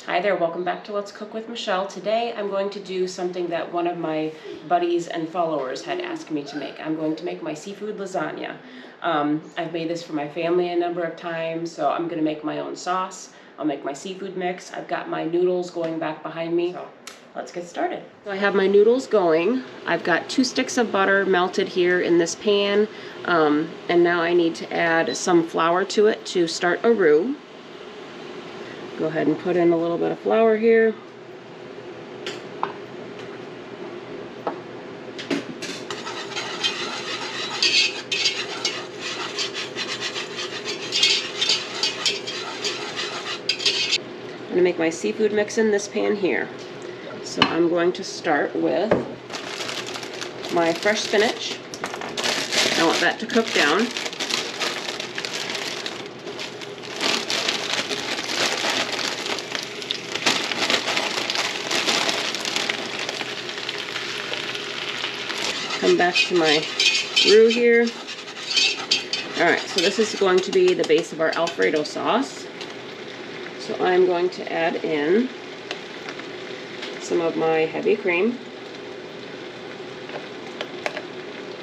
Hi there, welcome back to Let's Cook with Michelle. Today I'm going to do something that one of my buddies and followers had asked me to make. I'm going to make my seafood lasagna. I've made this for my family a number of times, so I'm going to make my own sauce. I'll make my seafood mix. I've got my noodles going back behind me. So let's get started. So I have my noodles going. I've got 2 sticks of butter melted here in this pan, and now I need to add some flour to it to start a roux. Go ahead and put in a little bit of flour here. I'm going to make my seafood mix in this pan here. So I'm going to start with my fresh spinach. I want that to cook down. Come back to my roux here. Alright, so this is going to be the base of our Alfredo sauce. So I'm going to add in some of my heavy cream.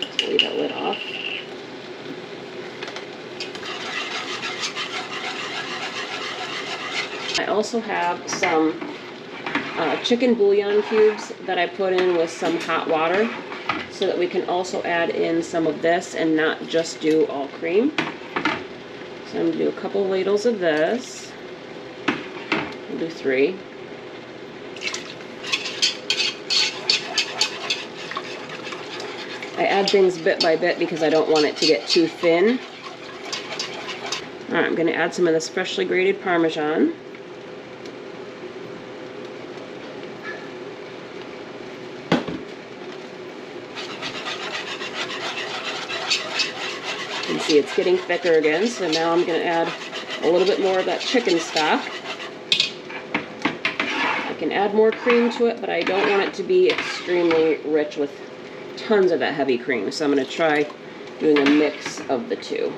Just leave that lid off. I also have some chicken bouillon cubes that I put in with some hot water, so that we can also add in some of this and not just do all cream. So I'm going to do a couple ladles of this. We'll do 3. I add things bit by bit because I don't want it to get too thin. Alright, I'm going to add some of this freshly grated Parmesan. You can see it's getting thicker again, so now I'm going to add a little bit more of that chicken stock. I can add more cream to it, but I don't want it to be extremely rich with tons of that heavy cream, so I'm going to try doing a mix of the two.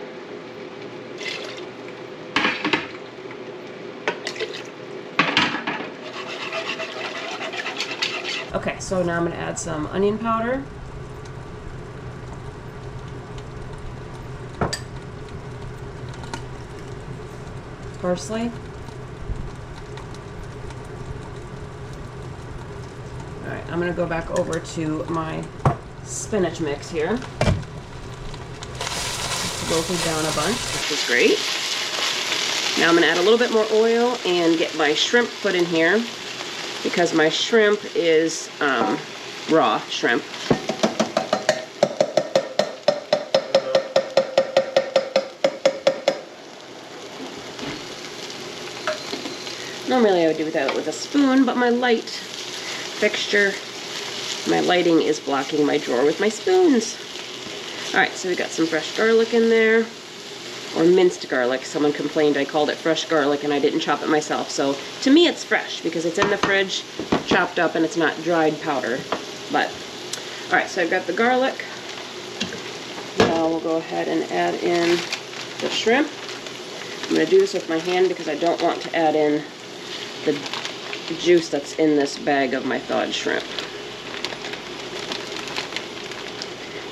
Okay, so now I'm going to add some onion powder. Parsley. Alright, I'm going to go back over to my spinach mix here. It's wilted down a bunch, which is great. Now I'm going to add a little bit more oil and get my shrimp put in here, because my shrimp is raw shrimp. Normally I would do that with a spoon, but my light fixture, my lighting is blocking my drawer with my spoons. Alright, so we got some fresh garlic in there, or minced garlic. Someone complained I called it fresh garlic and I didn't chop it myself. So to me it's fresh because it's in the fridge, chopped up, and it's not dried powder. But, alright, so I've got the garlic. Now we'll go ahead and add in the shrimp. I'm going to do this with my hand because I don't want to add in the juice that's in this bag of my thawed shrimp.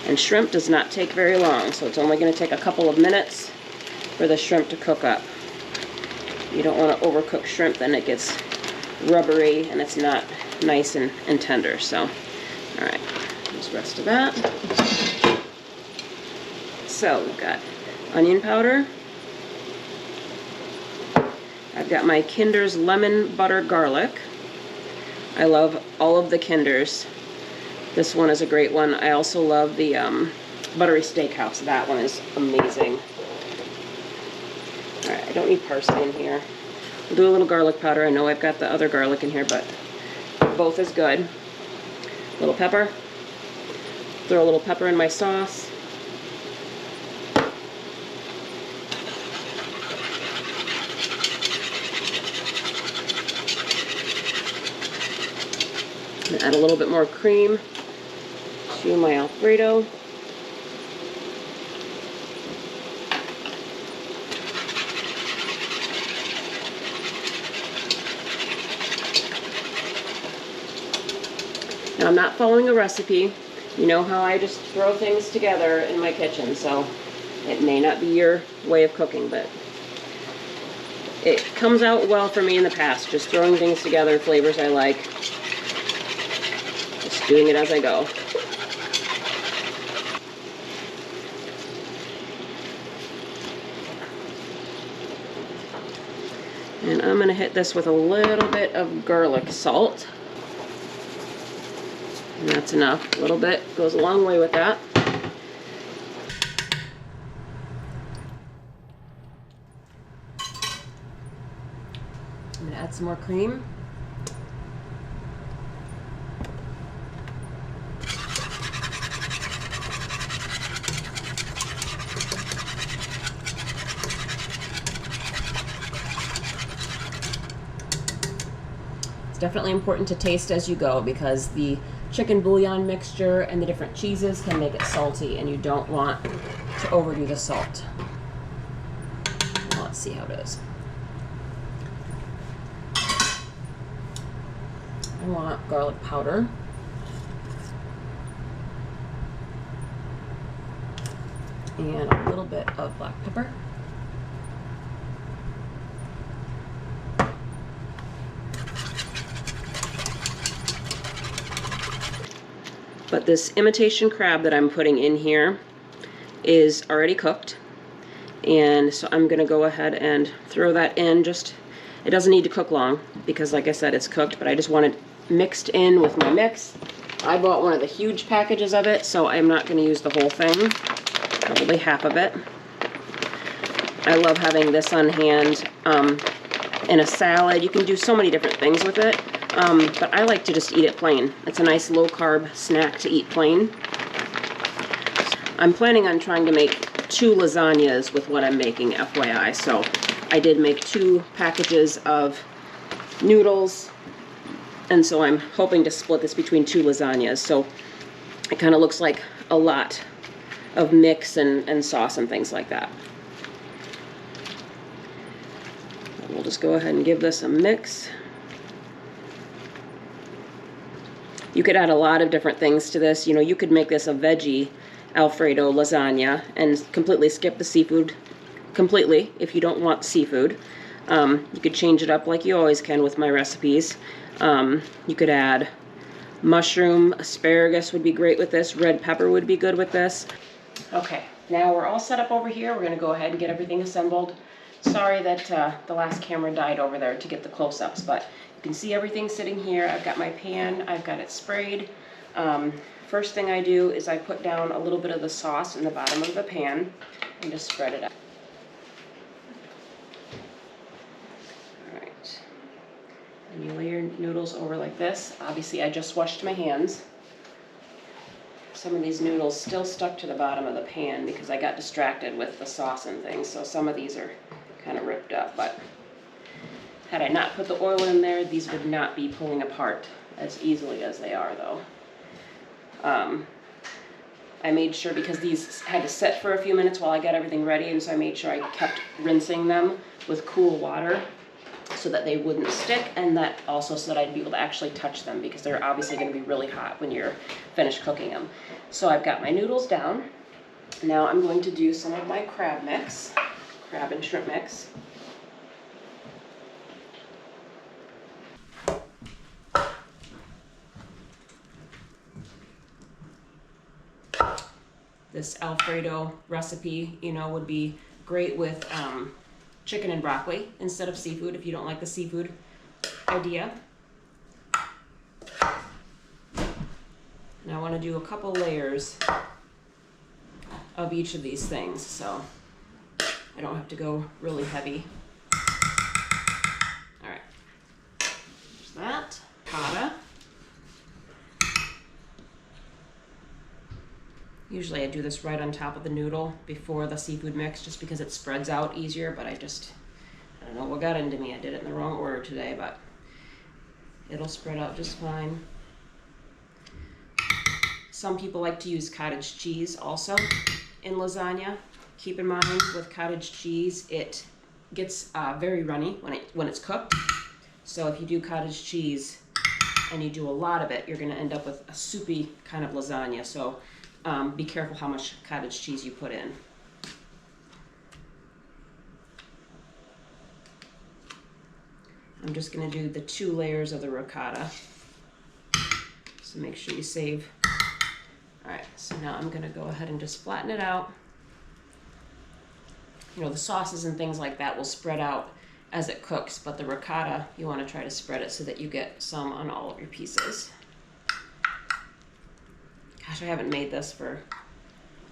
And shrimp does not take very long, so it's only going to take a couple of minutes for the shrimp to cook up. You don't want to overcook shrimp, then it gets rubbery and it's not nice and tender. So, alright, there's the rest of that. So, we've got onion powder. I've got my Kinder's lemon butter garlic. I love all of the Kinders. This one is a great one. I also love the buttery steakhouse. That one is amazing. Alright, I don't need parsley in here. We'll do a little garlic powder. I know I've got the other garlic in here, but both is good. A little pepper. Throw a little pepper in my sauce. And add a little bit more cream to my Alfredo. Now, I'm not following a recipe. You know how I just throw things together in my kitchen, so it may not be your way of cooking, but it comes out well for me in the past, just throwing things together, flavors I like, just doing it as I go. And I'm gonna hit this with a little bit of garlic salt. And that's enough. A little bit goes a long way with that. I'm gonna add some more cream. It's definitely important to taste as you go because the chicken bouillon mixture and the different cheeses can make it salty, and you don't want to overdo the salt. Well, let's see how it is. I want garlic powder. And a little bit of black pepper. But this imitation crab that I'm putting in here is already cooked. And so I'm gonna go ahead and throw that in. Just, it doesn't need to cook long because like I said, it's cooked, but I just want it mixed in with my mix. I bought one of the huge packages of it, so I'm not gonna use the whole thing, probably half of it. I love having this on hand in a salad. You can do so many different things with it. But I like to just eat it plain. It's a nice low-carb snack to eat plain. I'm planning on trying to make 2 lasagnas with what I'm making, FYI. So I did make 2 packages of noodles, and so I'm hoping to split this between 2 lasagnas. So it kind of looks like a lot of mix and sauce and things like that. We'll just go ahead and give this a mix. You could add a lot of different things to this. You know, you could make this a veggie Alfredo lasagna and completely skip the seafood completely if you don't want seafood. You could change it up like you always can with my recipes. You could add mushroom, asparagus would be great with this. Red pepper would be good with this. Okay, now we're all set up over here. We're gonna go ahead and get everything assembled. Sorry that the last camera died over there to get the close-ups, but you can see everything sitting here. I've got my pan, I've got it sprayed. First thing I do is I put down a little bit of the sauce in the bottom of the pan and just spread it out. All right, and you lay your noodles over like this. Obviously, I just washed my hands. Some of these noodles still stuck to the bottom of the pan because I got distracted with the sauce and things, so some of these are kind of ripped up, but had I not put the oil in there, these would not be pulling apart as easily as they are, though. I made sure, because these had to sit for a few minutes while I got everything ready, and so I made sure I kept rinsing them with cool water so that they wouldn't stick, and that also so that I'd be able to actually touch them, because they're obviously going to be really hot when you're finished cooking them. So I've got my noodles down. Now I'm going to do some of my crab mix, crab and shrimp mix. This Alfredo recipe, you know, would be great with chicken and broccoli instead of seafood if you don't like the seafood idea. Now I want to do a couple layers of each of these things, so I don't have to go really heavy. All right, there's that. Cotta. Usually I do this right on top of the noodle before the seafood mix just because it spreads out easier, but I don't know what got into me. I did it in the wrong order today, but it'll spread out just fine. Some people like to use cottage cheese also in lasagna. Keep in mind with cottage cheese, it gets very runny when it's cooked. So if you do cottage cheese, and you do a lot of it, you're going to end up with a soupy kind of lasagna. So be careful how much cottage cheese you put in. I'm just going to do the 2 layers of the ricotta. So make sure you save. All right, so now I'm going to go ahead and just flatten it out. You know, the sauces and things like that will spread out as it cooks, but the ricotta, you want to try to spread it so that you get some on all of your pieces. Gosh, I haven't made this for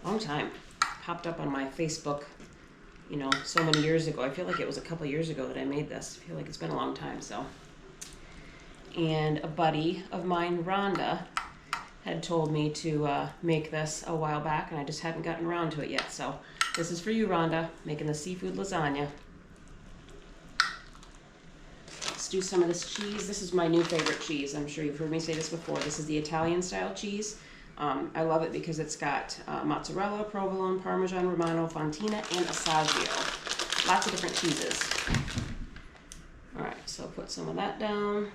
a long time. Popped up on my Facebook, you know, so many years ago. I feel like it was a couple years ago that I made this. I feel like it's been a long time, so. And a buddy of mine, Rhonda, had told me to make this a while back, and I just hadn't gotten around to it yet. So this is for you, Rhonda, making the seafood lasagna. Let's do some of this cheese. This is my new favorite cheese. I'm sure you've heard me say this before. This is the Italian style cheese. I love it because it's got mozzarella, provolone, Parmesan Romano, Fontina, and Assaggio. Lots of different cheeses. All right, so I'll put some of that down.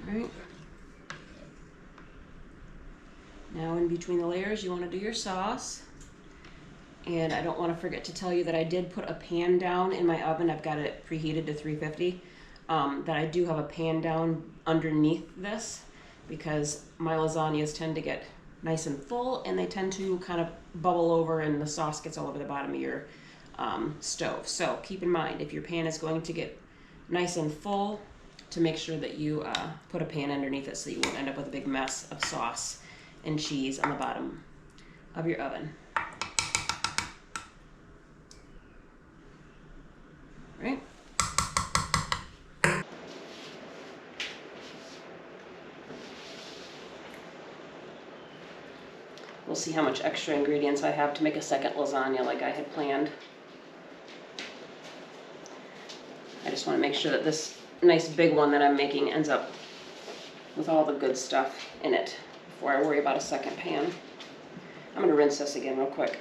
All right. Now in between the layers, you want to do your sauce. And I don't want to forget to tell you that I did put a pan down in my oven. I've got it preheated to 350. That I do have a pan down underneath this because my lasagnas tend to get nice and full, and they tend to kind of bubble over and the sauce gets all over the bottom of your stove. So keep in mind, if your pan is going to get nice and full, to make sure that you put a pan underneath it so you won't end up with a big mess of sauce and cheese on the bottom of your oven. Right? We'll see how much extra ingredients I have to make a second lasagna like I had planned. I just want to make sure that this nice big one that I'm making ends up with all the good stuff in it before I worry about a second pan. I'm going to rinse this again real quick.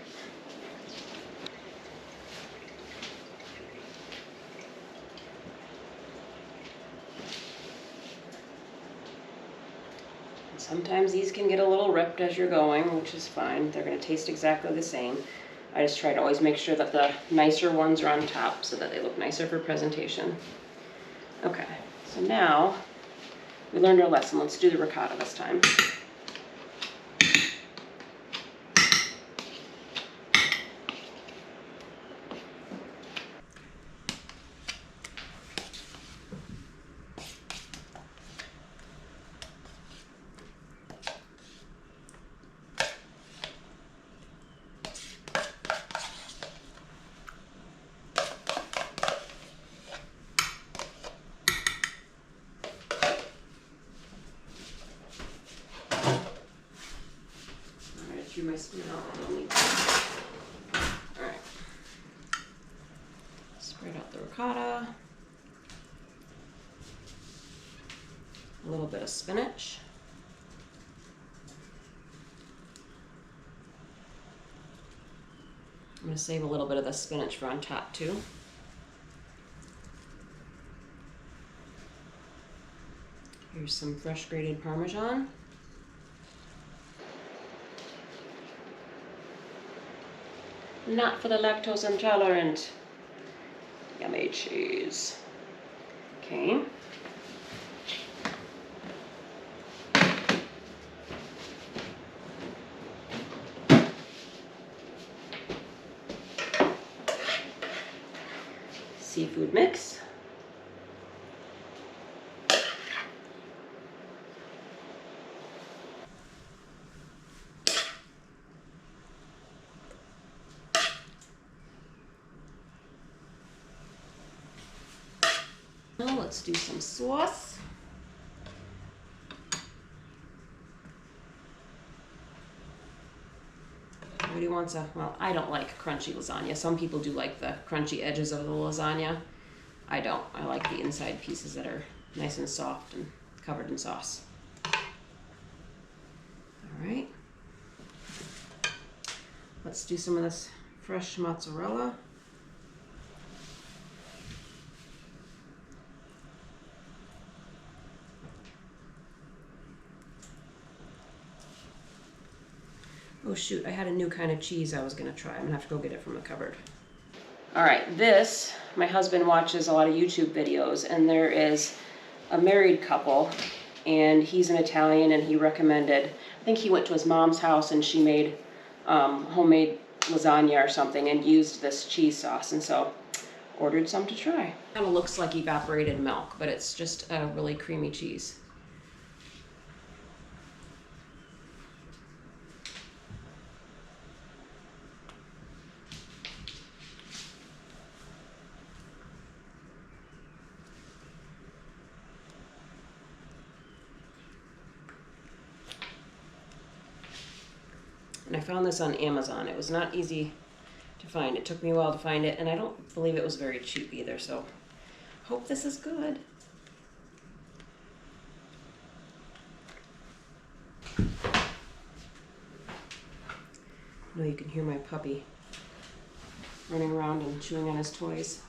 Sometimes these can get a little ripped as you're going, which is fine. They're going to taste exactly the same. I just try to always make sure that the nicer ones are on top so that they look nicer for presentation. Okay, so now we learned our lesson. Let's do the ricotta this time. My spoon out, I don't need that. All right. Spread out the ricotta. A little bit of spinach. I'm going to save a little bit of the spinach for on top too. Here's some fresh grated Parmesan. Not for the lactose intolerant. Yummy cheese. Okay. Seafood mix. Now let's do some sauce. Everybody wants a, well, I don't like crunchy lasagna. Some people do like the crunchy edges of the lasagna. I don't. I like the inside pieces that are nice and soft and covered in sauce. All Let's do some of this fresh mozzarella. Oh shoot, I had a new kind of cheese I was gonna try. I'm gonna have to go get it from the cupboard. All right, this, my husband watches a lot of YouTube videos, and there is a married couple, and he's an Italian, and he recommended, I think he went to his mom's house and she made homemade lasagna or something and used this cheese sauce, and so ordered some to try. Kind of looks like evaporated milk, but it's just a really creamy cheese. And I found this on Amazon. It was not easy to find. It took me a while to find it, and I don't believe it was very cheap either, so hope this is good. I know you can hear my puppy running around and chewing on his toys.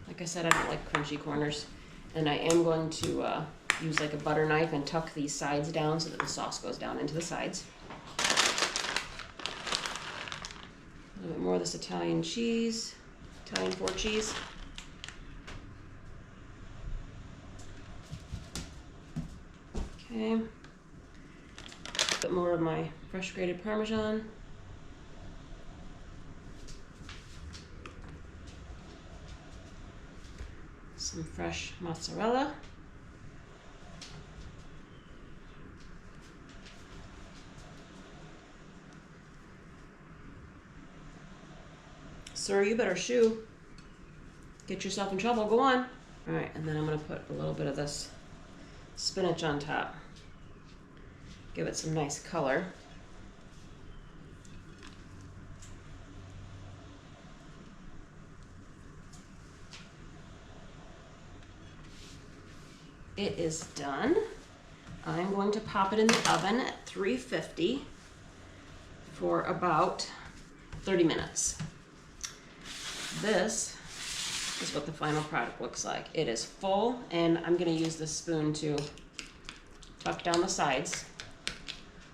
Like I said, I don't like crunchy corners, and I am going to use like a butter knife and tuck these sides down so that the sauce goes down into the sides. A little bit more of this Italian cheese, Italian 4 cheese. Okay, a bit more of my fresh grated Parmesan. Some fresh mozzarella. Sir, you better shoo. Get yourself in trouble, go on. All right, and then I'm gonna put a little bit of this spinach on top. Give it some nice color. It is done. I'm going to pop it in the oven at 350 for about 30 minutes. This is what the final product looks like. It is full, and I'm going to use this spoon to tuck down the sides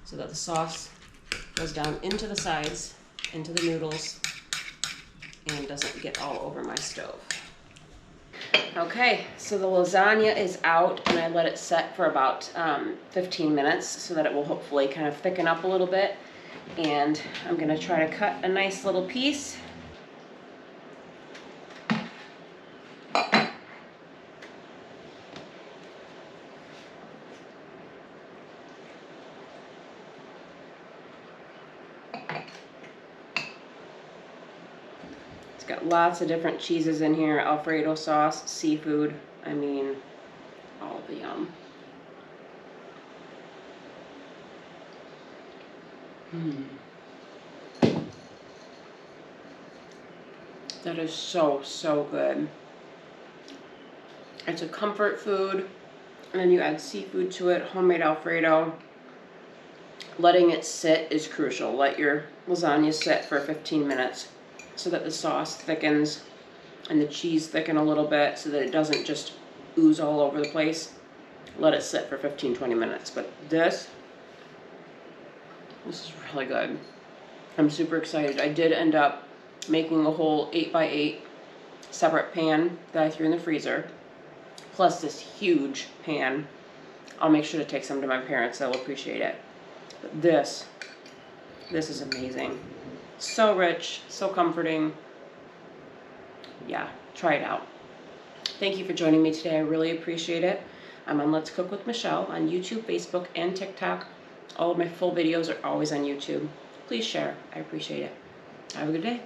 so that the sauce goes down into the sides, into the noodles, and doesn't get all over my stove. Okay, so the lasagna is out, and I let it set for about 15 minutes so that it will hopefully kind of thicken up a little bit. And I'm going to try to cut a nice little piece. It's got lots of different cheeses in here, Alfredo sauce, seafood, I mean, all the yum. That is so, so good. It's a comfort food, and then you add seafood to it, homemade Alfredo. Letting it sit is crucial. Let your lasagna sit for 15 minutes so that the sauce thickens and the cheese thicken a little bit so that it doesn't just ooze all over the place. Let it sit for 15-20 minutes. But this is really good. I'm super excited. I did end up making a whole 8x8 separate pan that I threw in the freezer, plus this huge pan. I'll make sure to take some to my parents. They'll appreciate it. But this is amazing. So rich, so comforting. Yeah, try it out. Thank you for joining me today. I really appreciate it. I'm on Let's Cook with Michelle on YouTube, Facebook, and TikTok. All of my full videos are always on YouTube. Please share. I appreciate it. Have a good day.